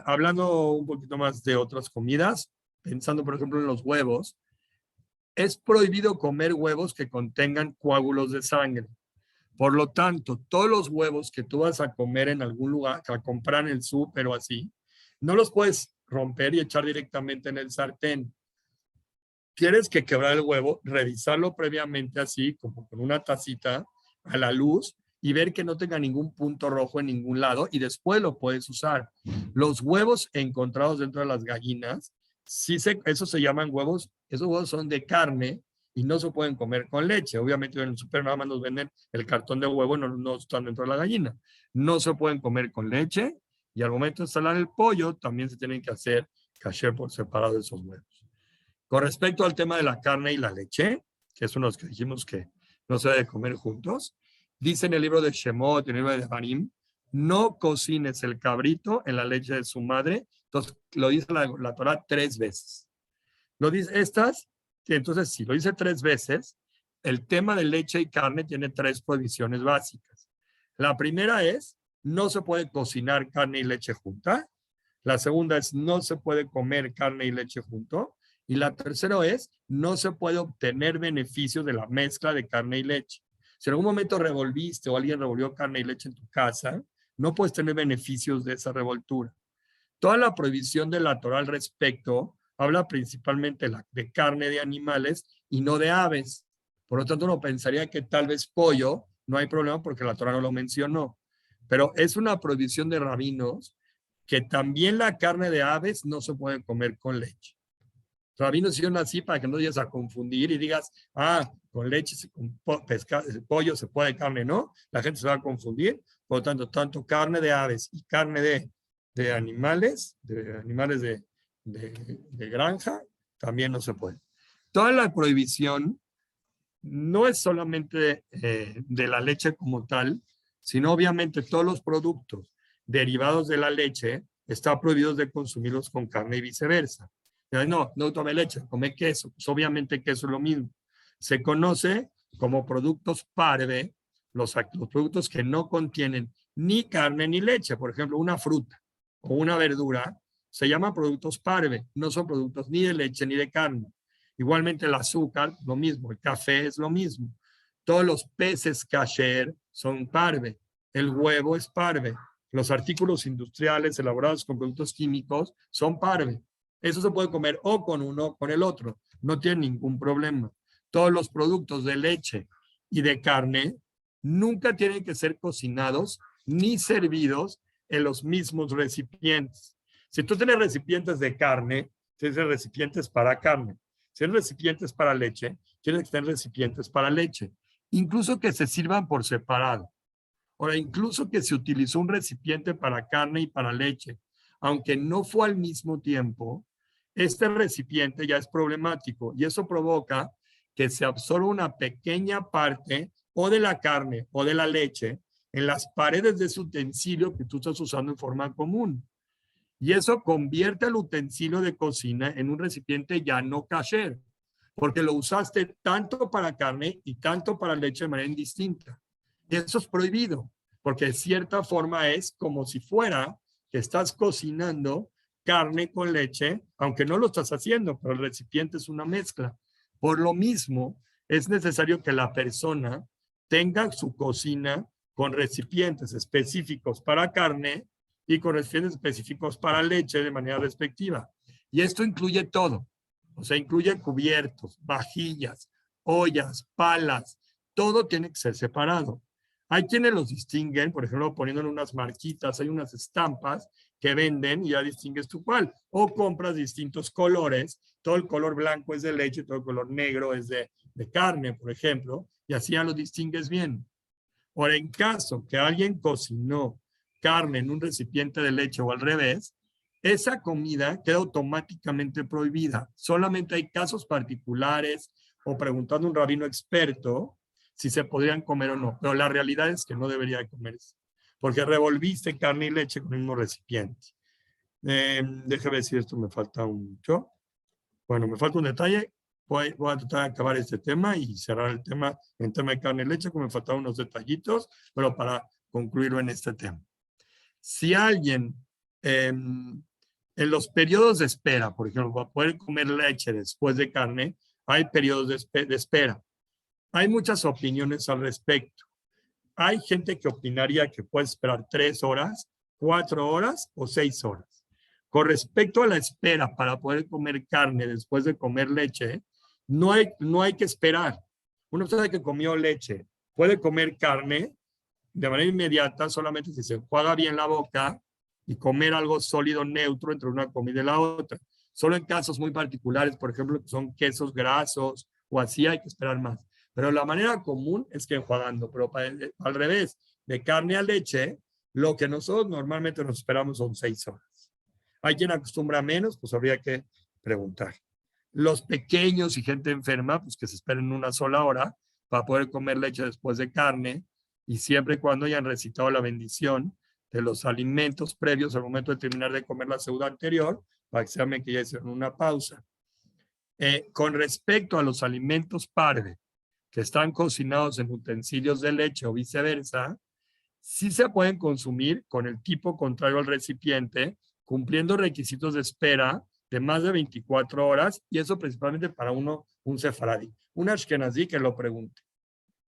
Hablando un poquito más de otras comidas, pensando por ejemplo en los huevos, es prohibido comer huevos que contengan coágulos de sangre. Por lo tanto, todos los huevos que tú vas a comer en algún lugar, a comprar en el súper o así, no los puedes romper y echar directamente en el sartén. Tienes que quebrar el huevo, revisarlo previamente así, como con una tacita a la luz, y ver que no tenga ningún punto rojo en ningún lado y después lo puedes usar. Los huevos encontrados dentro de las gallinas, esos se llaman huevos, esos huevos son de carne y no se pueden comer con leche. Obviamente en el súper nada más nos venden el cartón de huevo, no están dentro de la gallina. No se pueden comer con leche y al momento de salar el pollo también se tienen que hacer kasher por separado de esos huevos. Con respecto al tema de la carne y la leche, que es uno de los que dijimos que no se debe comer juntos, dice en el libro de Shemot, en el libro de Devarim, no cocines el cabrito en la leche de su madre. Entonces, lo dice la Torah 3 veces. Lo dice entonces, si lo dice 3 veces, el tema de leche y carne tiene 3 prohibiciones básicas. La primera es, no se puede cocinar carne y leche junta. La segunda es, no se puede comer carne y leche junto. Y la tercera es, no se puede obtener beneficios de la mezcla de carne y leche. Si en algún momento revolviste o alguien revolvió carne y leche en tu casa, no puedes tener beneficios de esa revoltura. Toda la prohibición de la Torah al respecto habla principalmente de carne de animales y no de aves. Por lo tanto, uno pensaría que tal vez pollo no hay problema porque la Torah no lo mencionó. Pero es una prohibición de rabinos que también la carne de aves no se puede comer con leche. Rabinos hicieron así para que no vayas a confundir y digas, con leche, con pollo se puede carne, ¿no? La gente se va a confundir. Por lo tanto, tanto carne de aves y carne de animales, de granja, también no se puede. Toda la prohibición no es solamente de la leche como tal, sino obviamente todos los productos derivados de la leche están prohibidos de consumirlos con carne y viceversa. No tome leche, come queso. Pues obviamente queso es lo mismo. Se conoce como productos parve los productos que no contienen ni carne ni leche. Por ejemplo, una fruta o una verdura se llaman productos parve. No son productos ni de leche ni de carne. Igualmente el azúcar, lo mismo. El café es lo mismo. Todos los peces kasher son parve. El huevo es parve. Los artículos industriales elaborados con productos químicos son parve. Eso se puede comer o con uno o con el otro. No tiene ningún problema. Todos los productos de leche y de carne nunca tienen que ser cocinados ni servidos en los mismos recipientes. Si tú tienes recipientes de carne, tienes recipientes para carne. Si tienes recipientes para leche, tienes que tener recipientes para leche. Incluso que se sirvan por separado. Ahora, incluso que se utilizó un recipiente para carne y para leche, aunque no fue al mismo tiempo, este recipiente ya es problemático y eso provoca que se absorba una pequeña parte o de la carne o de la leche en las paredes de ese utensilio que tú estás usando en forma común. Y eso convierte el utensilio de cocina en un recipiente ya no kasher, porque lo usaste tanto para carne y tanto para leche de manera indistinta. Y eso es prohibido, porque de cierta forma es como si fuera que estás cocinando carne con leche, aunque no lo estás haciendo, pero el recipiente es una mezcla. Por lo mismo, es necesario que la persona tenga su cocina con recipientes específicos para carne y con recipientes específicos para leche de manera respectiva. Y esto incluye todo. O sea, incluye cubiertos, vajillas, ollas, palas. Todo tiene que ser separado. Hay quienes los distinguen, por ejemplo, poniendo unas marquitas, hay unas estampas que venden y ya distingues tú cuál. O compras distintos colores. Todo el color blanco es de leche, todo el color negro es de carne, por ejemplo. Y así ya lo distingues bien. Ahora, en caso que alguien cocinó carne en un recipiente de leche o al revés, esa comida queda automáticamente prohibida. Solamente hay casos particulares o preguntando a un rabino experto si se podrían comer o no. Pero la realidad es que no debería comerse, porque revolviste carne y leche con el mismo recipiente. Déjame ver si esto me falta mucho. Bueno, me falta un detalle. Voy a tratar de acabar este tema y cerrar el tema en tema de carne y leche, como me faltaban unos detallitos, pero para concluirlo en este tema. Si alguien en los periodos de espera, por ejemplo, para poder comer leche después de carne, hay periodos de espera. Hay muchas opiniones al respecto. Hay gente que opinaría que puede esperar 3 horas, 4 horas o 6 horas. Con respecto a la espera para poder comer carne después de comer leche, no hay que esperar. Uno sabe que comió leche, puede comer carne de manera inmediata solamente si se enjuaga bien la boca y comer algo sólido neutro entre una comida y la otra. Solo en casos muy particulares, por ejemplo, que son quesos grasos o así, hay que esperar más. Pero la manera común es que enjuagando, pero al revés, de carne a leche, lo que nosotros normalmente nos esperamos son 6 horas. Hay quien acostumbra menos, pues habría que preguntar. Los pequeños y gente enferma, pues que se esperen una sola hora para poder comer leche después de carne, y siempre y cuando hayan recitado la bendición de los alimentos previos al momento de terminar de comer la seuda anterior, para que se llamen que ya hicieron una pausa. Con respecto a los alimentos parve, que están cocinados en utensilios de leche o viceversa, sí se pueden consumir con el tipo contrario al recipiente, cumpliendo requisitos de espera de más de 24 horas, y eso principalmente para un sefaradí. Un ashkenazí que lo pregunte.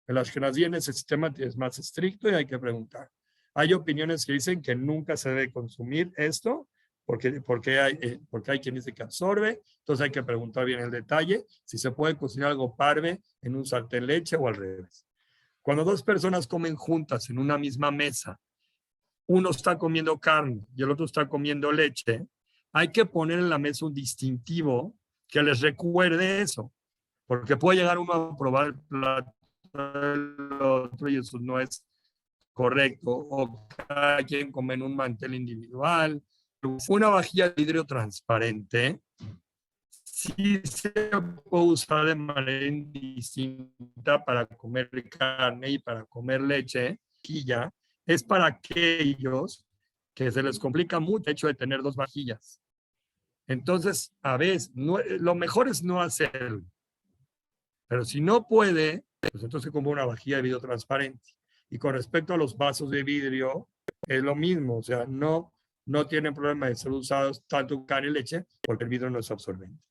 El ashkenazí en ese sistema es más estricto y hay que preguntar. Hay opiniones que dicen que nunca se debe consumir esto, porque hay quien dice que absorbe, entonces hay que preguntar bien el detalle, si se puede cocinar algo parve en un sartén leche o al revés. Cuando 2 personas comen juntas en una misma mesa, uno está comiendo carne y el otro está comiendo leche, hay que poner en la mesa un distintivo que les recuerde eso, porque puede llegar uno a probar el plato del otro y eso no es correcto, o cada quien come en un mantel individual. Una vajilla de vidrio transparente sí se puede usar de manera indistinta para comer carne y para comer leche. Vajilla es para aquellos que se les complica mucho el hecho de tener 2 vajillas. Entonces, a veces, lo mejor es no hacerlo. Pero si no puede, pues entonces compra una vajilla de vidrio transparente. Y con respecto a los vasos de vidrio, es lo mismo. O sea, no tienen problema de ser usados tanto carne y leche porque el vidrio no es absorbente.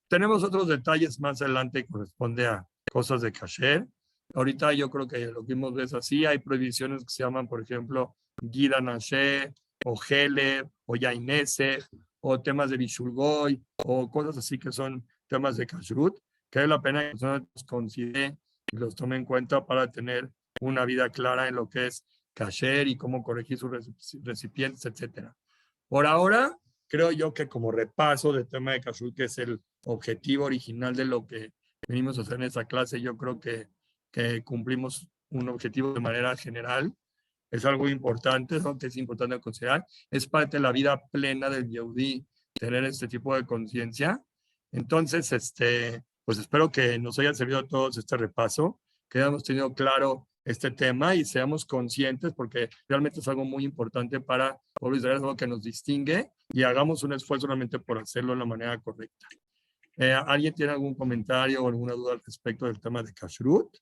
Tenemos otros detalles más adelante que corresponde a cosas de kasher. ahorita yo creo que lo que vimos es así, hay prohibiciones que se llaman, por ejemplo, Gida Nashe, o Hele, o Yainese, o temas de Bishulgoy, o cosas así que son temas de Kashrut, que vale la pena que personas los considere y los tome en cuenta para tener una vida clara en lo que es kasher y cómo corregir sus recipientes, etcétera. Por ahora, creo yo que como repaso del tema de Kashrut, que es el objetivo original de lo que venimos a hacer en esta clase, yo creo que cumplimos un objetivo de manera general. Es algo importante, ¿no? Que es importante considerar. Es parte de la vida plena del Yehudí tener este tipo de conciencia. Entonces, pues espero que nos haya servido a todos este repaso, que hayamos tenido claro este tema y seamos conscientes, porque realmente es algo muy importante para pueblo Israel, es algo que nos distingue y hagamos un esfuerzo realmente por hacerlo de la manera correcta. ¿Alguien tiene algún comentario o alguna duda al respecto del tema de Kashrut?